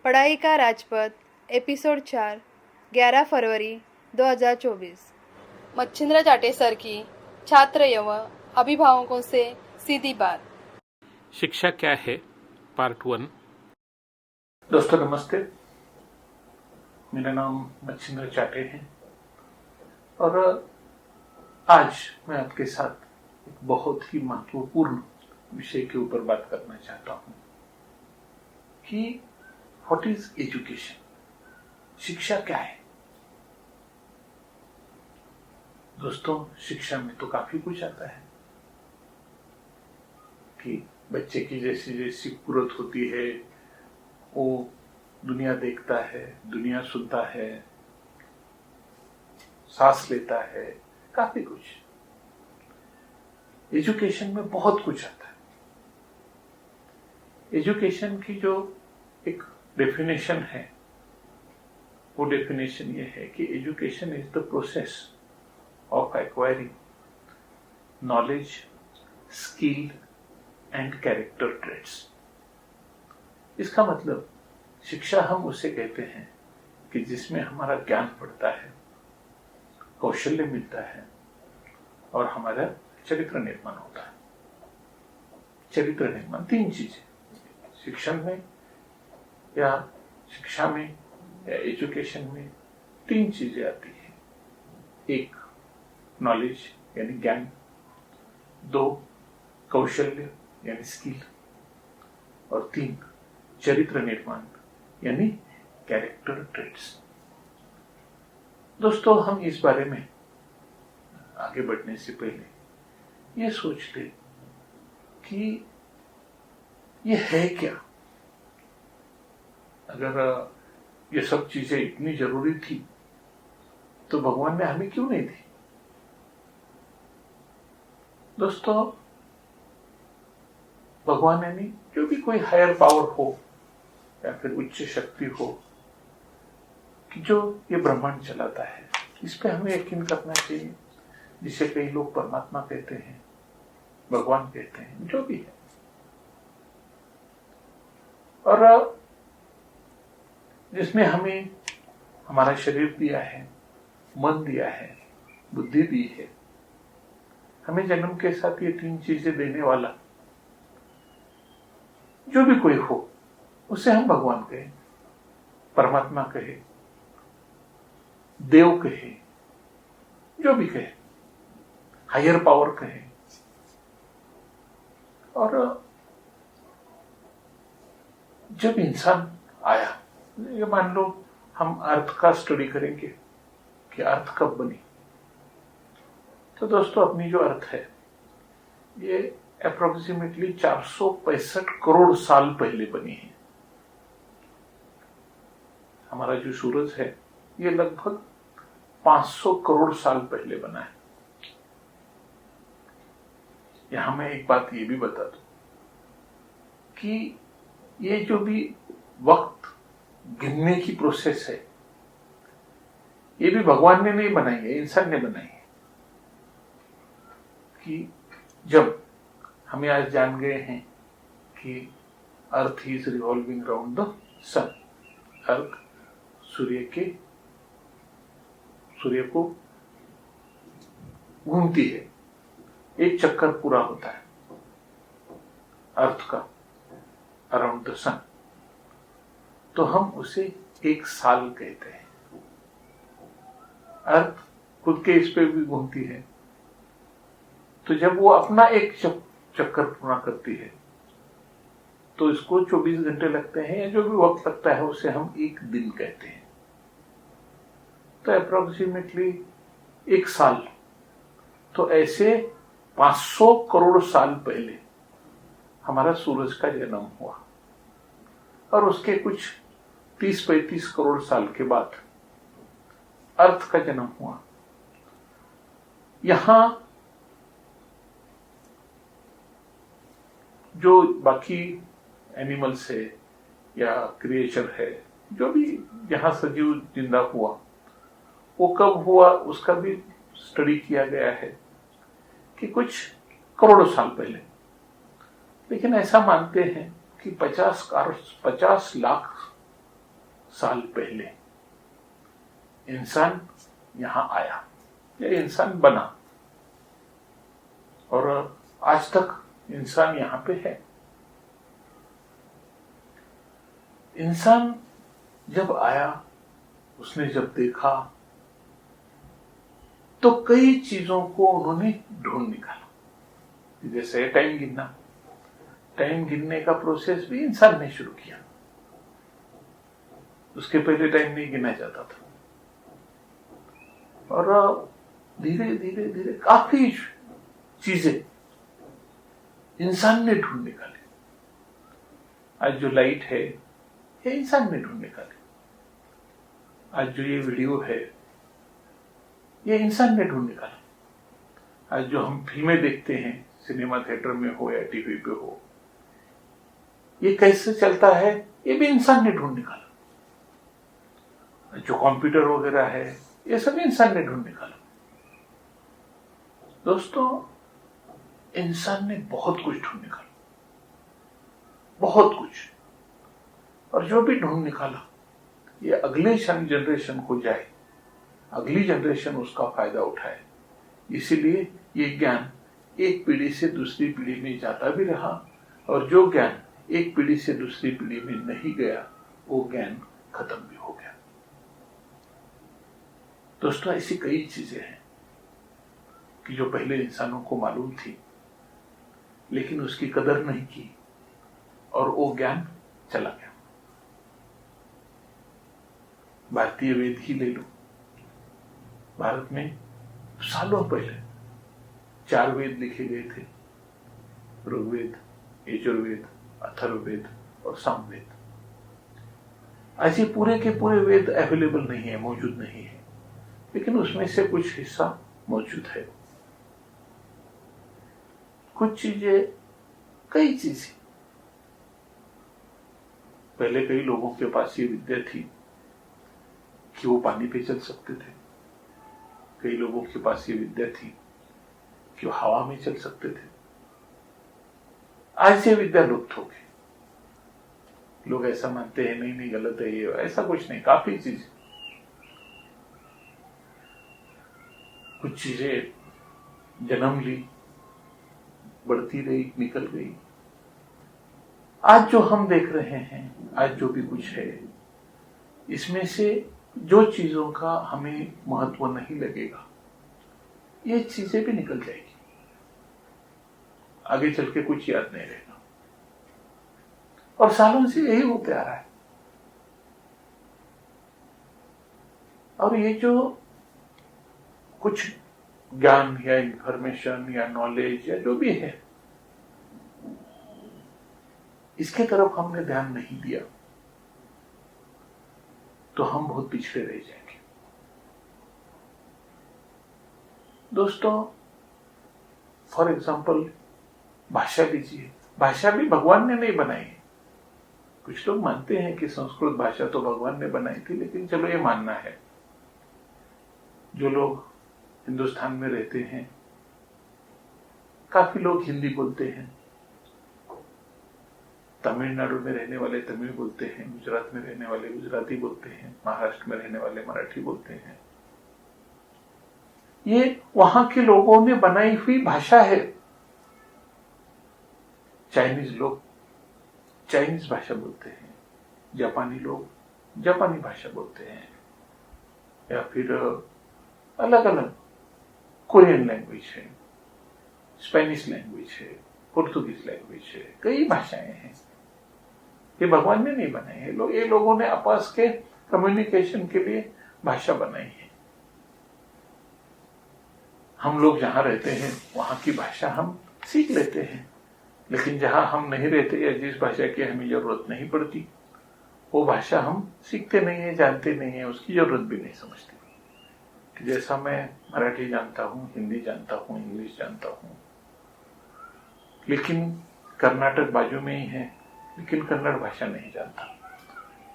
पढ़ाई का राजपथ एपिसोड 4 11 फरवरी 2024। मच्छिंद्र चाटे सर की छात्र एवं अभिभावकों से सीधी बात। शिक्षा क्या है, पार्ट 1। दोस्तों नमस्ते, मेरा नाम मच्छिंद्र चाटे है और आज मैं आपके साथ एक बहुत ही महत्वपूर्ण विषय के ऊपर बात करना चाहता हूं कि व्हाट इज एजुकेशन, शिक्षा क्या है। दोस्तों, शिक्षा में तो काफी कुछ आता है कि बच्चे की जैसी जैसी कुरत होती है वो दुनिया देखता है, दुनिया सुनता है, सांस लेता है, काफी कुछ। एजुकेशन में बहुत कुछ आता है। एजुकेशन की जो एक डेफिनेशन है वो डेफिनेशन ये है कि education is the process of acquiring knowledge, skill and character traits. इसका मतलब शिक्षा हम उसे कहते हैं कि जिसमें हमारा ज्ञान बढ़ता है, कौशल्य मिलता है और हमारा चरित्र निर्माण होता है। चरित्र निर्माण 3 चीजें शिक्षण में या शिक्षा में या एजुकेशन में 3 चीजें आती हैं। 1 नॉलेज यानी ज्ञान, 2 कौशल्य यानी स्किल और 3 चरित्र निर्माण यानी कैरेक्टर ट्रेट्स। दोस्तों, हम इस बारे में आगे बढ़ने से पहले ये सोच ले कि ये है क्या। अगर ये सब चीजें इतनी जरूरी थी तो भगवान ने हमें क्यों नहीं दी। दोस्तों, भगवान ने नहीं, जो भी कोई हायर पावर हो या फिर उच्च शक्ति हो कि जो ये ब्रह्मांड चलाता है, इस पे हमें यकीन करना चाहिए। जिसे कई लोग परमात्मा कहते हैं, भगवान कहते हैं, जो भी है। और जिसने हमें हमारा शरीर दिया है, मन दिया है, बुद्धि दी है, हमें जन्म के साथ ये 3 चीजें देने वाला जो भी कोई हो उसे हम भगवान कहे, परमात्मा कहे, देव कहे, जो भी कहे, हायर पावर कहे। और जब इंसान आया, ये मान लो हम अर्थ का स्टडी करेंगे कि अर्थ कब बनी, तो दोस्तों अपनी जो अर्थ है ये अप्रोक्सीमेटली 465 करोड़ साल पहले बनी है। हमारा जो सूरज है ये लगभग 500 करोड़ साल पहले बना है। यहां मैं एक बात ये भी बता दूं कि ये जो भी वक्त गिनने की प्रोसेस है ये भी भगवान ने नहीं बनाई है, इंसान ने बनाई है। कि जब हमें आज जान गए हैं कि earth is revolving round the sun, earth सूर्य को घूमती है, एक चक्कर पूरा होता है अर्थ का अराउंड द सन, तो हम उसे 1 साल कहते हैं। अर्थ खुद के इस पे भी घूमती है, तो जब वो अपना एक चक्कर पूरा करती है तो इसको 24 घंटे लगते हैं, या जो भी वक्त लगता है उसे हम 1 दिन कहते हैं। तो अप्रोक्सीमेटली 1 साल, तो ऐसे 500 करोड़ साल पहले हमारा सूरज का जन्म हुआ और उसके कुछ 30-35 करोड़ साल के बाद अर्थ का जन्म हुआ। यहां जो बाकी एनिमल्स है या क्रिएचर है, जो भी यहां सजीव जिंदा हुआ, वो कब हुआ उसका भी स्टडी किया गया है कि कुछ करोड़ों साल पहले। लेकिन ऐसा मानते हैं कि 50 लाख साल पहले इंसान यहां आया या इंसान बना, और आज तक इंसान यहां पे है। इंसान जब आया, उसने जब देखा तो कई चीजों को उन्होंने ढूंढ निकाला। जैसे टाइम गिनना, टाइम गिनने का प्रोसेस भी इंसान ने शुरू किया। उसके पहले टाइम नहीं गिना जाता था, और धीरे धीरे धीरे काफी चीजें इंसान ने ढूंढ निकाली। आज जो लाइट है, ये इंसान ने ढूंढ निकाली। आज जो ये वीडियो है, ये इंसान ने ढूंढ निकाला। आज जो हम फिल्में देखते हैं, सिनेमा थिएटर में हो या टीवी पे हो, ये कैसे चलता है, ये भी इंसान ने ढूंढ निकाला। जो कंप्यूटर वगैरह है, ये सब इंसान ने ढूंढ निकाला। दोस्तों, इंसान ने बहुत कुछ ढूंढ निकाला, बहुत कुछ। और जो भी ढूंढ निकाला, ये अगले जनरेशन को जाए, अगली जनरेशन उसका फायदा उठाए। इसीलिए ये ज्ञान एक पीढ़ी से दूसरी पीढ़ी में जाता भी रहा, और जो ज्ञान एक पीढ़ी से दूसरी पीढ़ी में नहीं गया, वो ज्ञान खत्म भी हो गया। दोस्तों, ऐसी कई चीजें हैं कि जो पहले इंसानों को मालूम थी, लेकिन उसकी कदर नहीं की, और वो ज्ञान चला गया। भारतीय वेद ही ले लो। भारत में सालों पहले 4 वेद लिखे गए थे, ऋग्वेद, यजुर्वेद, अथर्ववेद और सामवेद। आज ये पूरे के पूरे वेद अवेलेबल नहीं है, मौजूद नहीं है, लेकिन उसमें से कुछ हिस्सा मौजूद है। कुछ चीजें, कई चीजें, पहले कई लोगों के पास ये विद्या थी कि वो पानी पे चल सकते थे। कई लोगों के पास ये विद्या थी कि वो हवा में चल सकते थे। आज ये विद्या लुप्त हो गई। लोग ऐसा मानते हैं, नहीं नहीं गलत है ये, ऐसा कुछ नहीं। काफी चीज, कुछ चीजें जन्म ली, बढ़ती रही, निकल गई। आज जो हम देख रहे हैं, आज जो भी कुछ है, इसमें से जो चीजों का हमें महत्व नहीं लगेगा, ये चीजें भी निकल जाएगी। आगे चल के कुछ याद नहीं रहेगा। और सालों से यही होते आ रहा है। और ये जो कुछ ज्ञान या इंफॉर्मेशन या नॉलेज या जो भी है, इसके तरफ हमने ध्यान नहीं दिया, तो हम बहुत पिछड़े रह जाएंगे। दोस्तों, फॉर एग्जाम्पल, भाषा लीजिए। भाषा भी भगवान ने नहीं बनाई है। कुछ लोग मानते हैं कि संस्कृत भाषा तो भगवान ने बनाई थी, लेकिन चलो ये मानना है। जो लोग हिंदुस्तान में रहते हैं, काफी लोग हिंदी बोलते हैं। तमिलनाडु में रहने वाले तमिल बोलते हैं, गुजरात में रहने वाले गुजराती बोलते हैं, महाराष्ट्र में रहने वाले मराठी बोलते हैं। ये वहां के लोगों ने बनाई हुई भाषा है। चाइनीज लोग चाइनीज भाषा बोलते हैं, जापानी लोग जापानी भाषा बोलते हैं, या फिर अलग अलग कोरियन लैंग्वेज है, स्पेनिश लैंग्वेज है, पुर्तगीज लैंग्वेज है, कई भाषाएं हैं। ये भगवान ने नहीं बनाई है, ये लोगों ने आपस के कम्युनिकेशन के लिए भाषा बनाई है। हम लोग जहां रहते हैं, वहां की भाषा हम सीख लेते हैं, लेकिन जहां हम नहीं रहते या जिस भाषा की हमें जरूरत नहीं पड़ती, वो भाषा हम सीखते नहीं है, जानते नहीं है, उसकी जरूरत भी नहीं समझते। जैसा मैं मराठी जानता हूं, हिंदी जानता हूं, इंग्लिश जानता हूं, लेकिन कर्नाटक बाजू में ही है, लेकिन कन्नड़ भाषा नहीं जानता,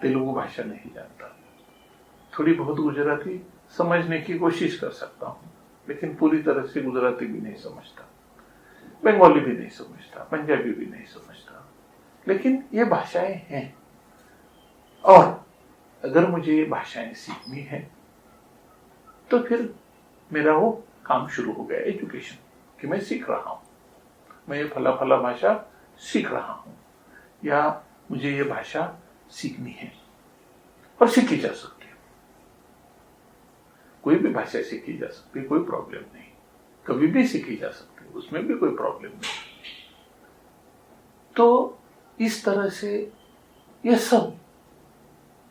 तेलुगु भाषा नहीं जानता। थोड़ी बहुत गुजराती समझने की कोशिश कर सकता हूं, लेकिन पूरी तरह से गुजराती भी नहीं समझता, बंगाली भी नहीं समझता, पंजाबी भी नहीं समझता। लेकिन ये भाषाएं हैं, और अगर मुझे ये भाषाएं सीखनी है तो फिर मेरा वो काम शुरू हो गया, एजुकेशन, कि मैं सीख रहा हूं, मैं ये फला फला भाषा सीख रहा हूं, या मुझे ये भाषा सीखनी है। और सीखी जा सकती है, कोई भी भाषा सीखी जा सकती है, कोई प्रॉब्लम नहीं, कभी भी सीखी जा सकती है, उसमें भी कोई प्रॉब्लम नहीं। तो इस तरह से ये सब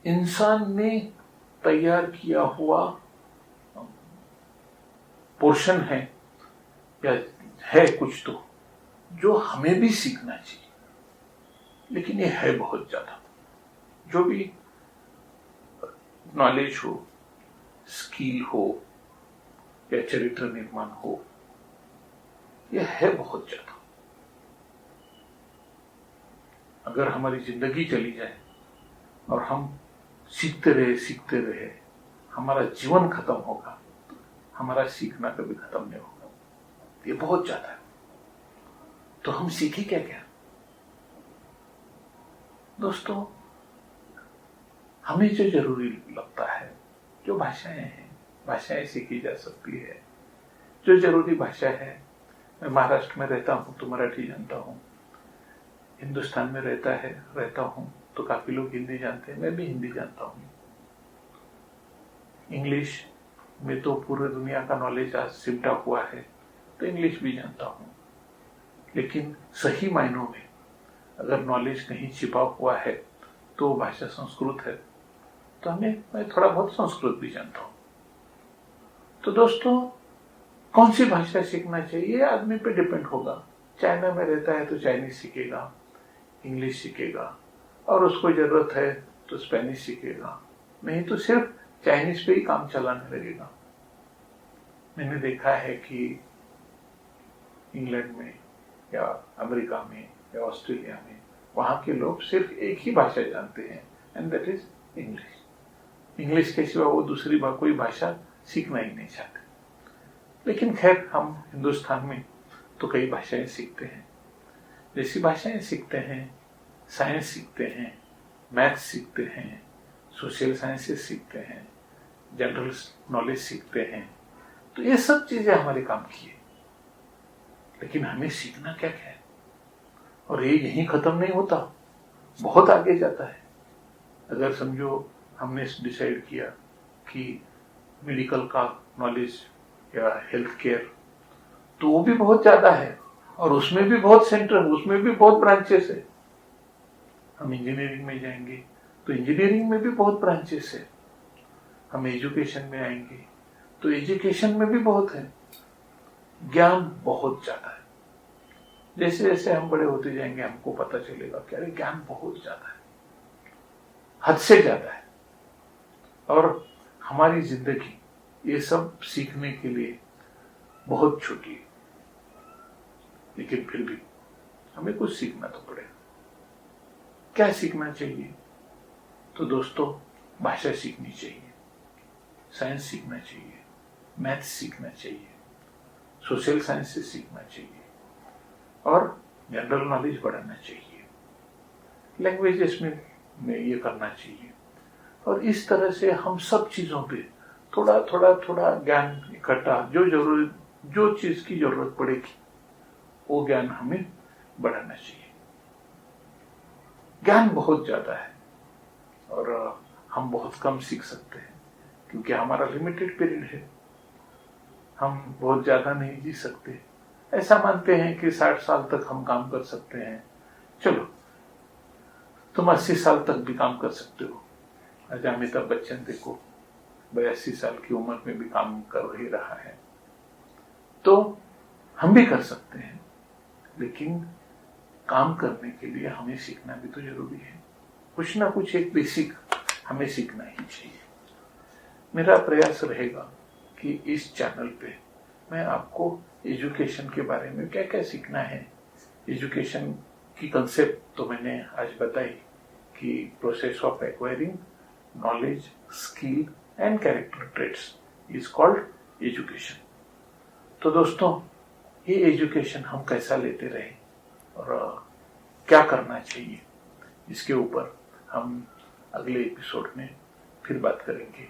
इंसान ने तैयार किया हुआ पोर्शन है, या है कुछ तो जो हमें भी सीखना चाहिए। लेकिन ये है बहुत ज्यादा, जो भी नॉलेज हो, स्किल हो या चरित्र निर्माण हो, यह है बहुत ज्यादा। अगर हमारी जिंदगी चली जाए और हम सीखते रहे, हमारा जीवन खत्म होगा, हमारा सीखना कभी खत्म नहीं होगा। ये बहुत ज्यादा है। तो हम सीखे क्या क्या? दोस्तों, हमें जो जरूरी लगता है, जो भाषाएं हैं, भाषाएं सीखी जा सकती है। जो जरूरी भाषा है, मैं महाराष्ट्र में रहता हूं तो मराठी जानता हूं, हिंदुस्तान में रहता हूं तो काफी लोग हिंदी जानते हैं, मैं भी हिंदी जानता हूं। इंग्लिश में तो पूरी दुनिया का नॉलेज आज सिमटा हुआ है, तो इंग्लिश भी जानता हूं। लेकिन सही मायनों में अगर नॉलेज कहीं छिपा हुआ है तो भाषा संस्कृत है, तो मैं थोड़ा बहुत संस्कृत भी जानता हूं। तो दोस्तों, कौन सी भाषा सीखना चाहिए आदमी पे डिपेंड होगा। चाइना में रहता है तो चाइनीज सीखेगा, इंग्लिश सीखेगा, और उसको जरूरत है तो स्पेनिश सीखेगा, नहीं तो सिर्फ चाइनीज पे ही काम चलाने लगेगा। मैंने देखा है कि इंग्लैंड में या अमेरिका में या ऑस्ट्रेलिया में वहां के लोग सिर्फ एक ही भाषा जानते हैं, and that is English. English के सिवा वो दूसरी कोई भाषा सीखना ही नहीं चाहते। लेकिन खैर, हम हिंदुस्तान में तो कई भाषाएं सीखते हैं। जैसी भाषाएं सीखते हैं, साइंस सीखते हैं, मैथ्स सीखते हैं, सोशल साइंसेस सीखते हैं, जनरल नॉलेज सीखते हैं, तो ये सब चीजें हमारे काम की है। लेकिन हमें सीखना क्या क्या है? और ये यहीं खत्म नहीं होता, बहुत आगे जाता है। अगर समझो हमने डिसाइड किया कि मेडिकल का नॉलेज या हेल्थ केयर, तो वो भी बहुत ज्यादा है, और उसमें भी बहुत सेंटर, उसमें भी बहुत ब्रांचेस है। हम इंजीनियरिंग में जाएंगे तो इंजीनियरिंग में भी बहुत ब्रांचेस है। हम एजुकेशन में आएंगे तो एजुकेशन में भी बहुत है। ज्ञान बहुत ज्यादा है। जैसे जैसे हम बड़े होते जाएंगे हमको पता चलेगा कि अरे ज्ञान बहुत ज्यादा है, हद से ज्यादा है। और हमारी जिंदगी ये सब सीखने के लिए बहुत छोटी है, लेकिन फिर भी हमें कुछ सीखना तो पड़ेगा। क्या सीखना चाहिए? तो दोस्तों, भाषा सीखनी चाहिए, साइंस सीखना चाहिए, मैथ्स सीखना चाहिए, सोशल साइंसेस सीखना चाहिए, और जनरल नॉलेज बढ़ाना चाहिए, लैंग्वेजेस में ये करना चाहिए। और इस तरह से हम सब चीजों पे थोड़ा थोड़ा ज्ञान इकट्ठा, जो चीज की जरूरत पड़ेगी वो ज्ञान हमें बढ़ाना चाहिए। ज्ञान बहुत ज्यादा है और हम बहुत कम सीख सकते हैं, क्योंकि हमारा लिमिटेड पीरियड है। हम बहुत ज्यादा नहीं जी सकते। ऐसा मानते हैं कि 60 साल तक हम काम कर सकते हैं। चलो, तुम 80 साल तक भी काम कर सकते हो। आज अमिताभ बच्चन देखो, 82 साल की उम्र में भी काम कर ही रहा है। तो हम भी कर सकते हैं, लेकिन काम करने के लिए हमें सीखना भी तो जरूरी है। कुछ ना कुछ एक बेसिक हमें सीखना ही चाहिए। मेरा प्रयास रहेगा कि इस चैनल पे मैं आपको एजुकेशन के बारे में क्या क्या सीखना है, एजुकेशन की कंसेप्ट तो मैंने आज बताई कि process of acquiring knowledge, skill and character traits is called education. तो दोस्तों, ये एजुकेशन हम कैसा लेते रहे और क्या करना चाहिए, इसके ऊपर हम अगले एपिसोड में फिर बात करेंगे।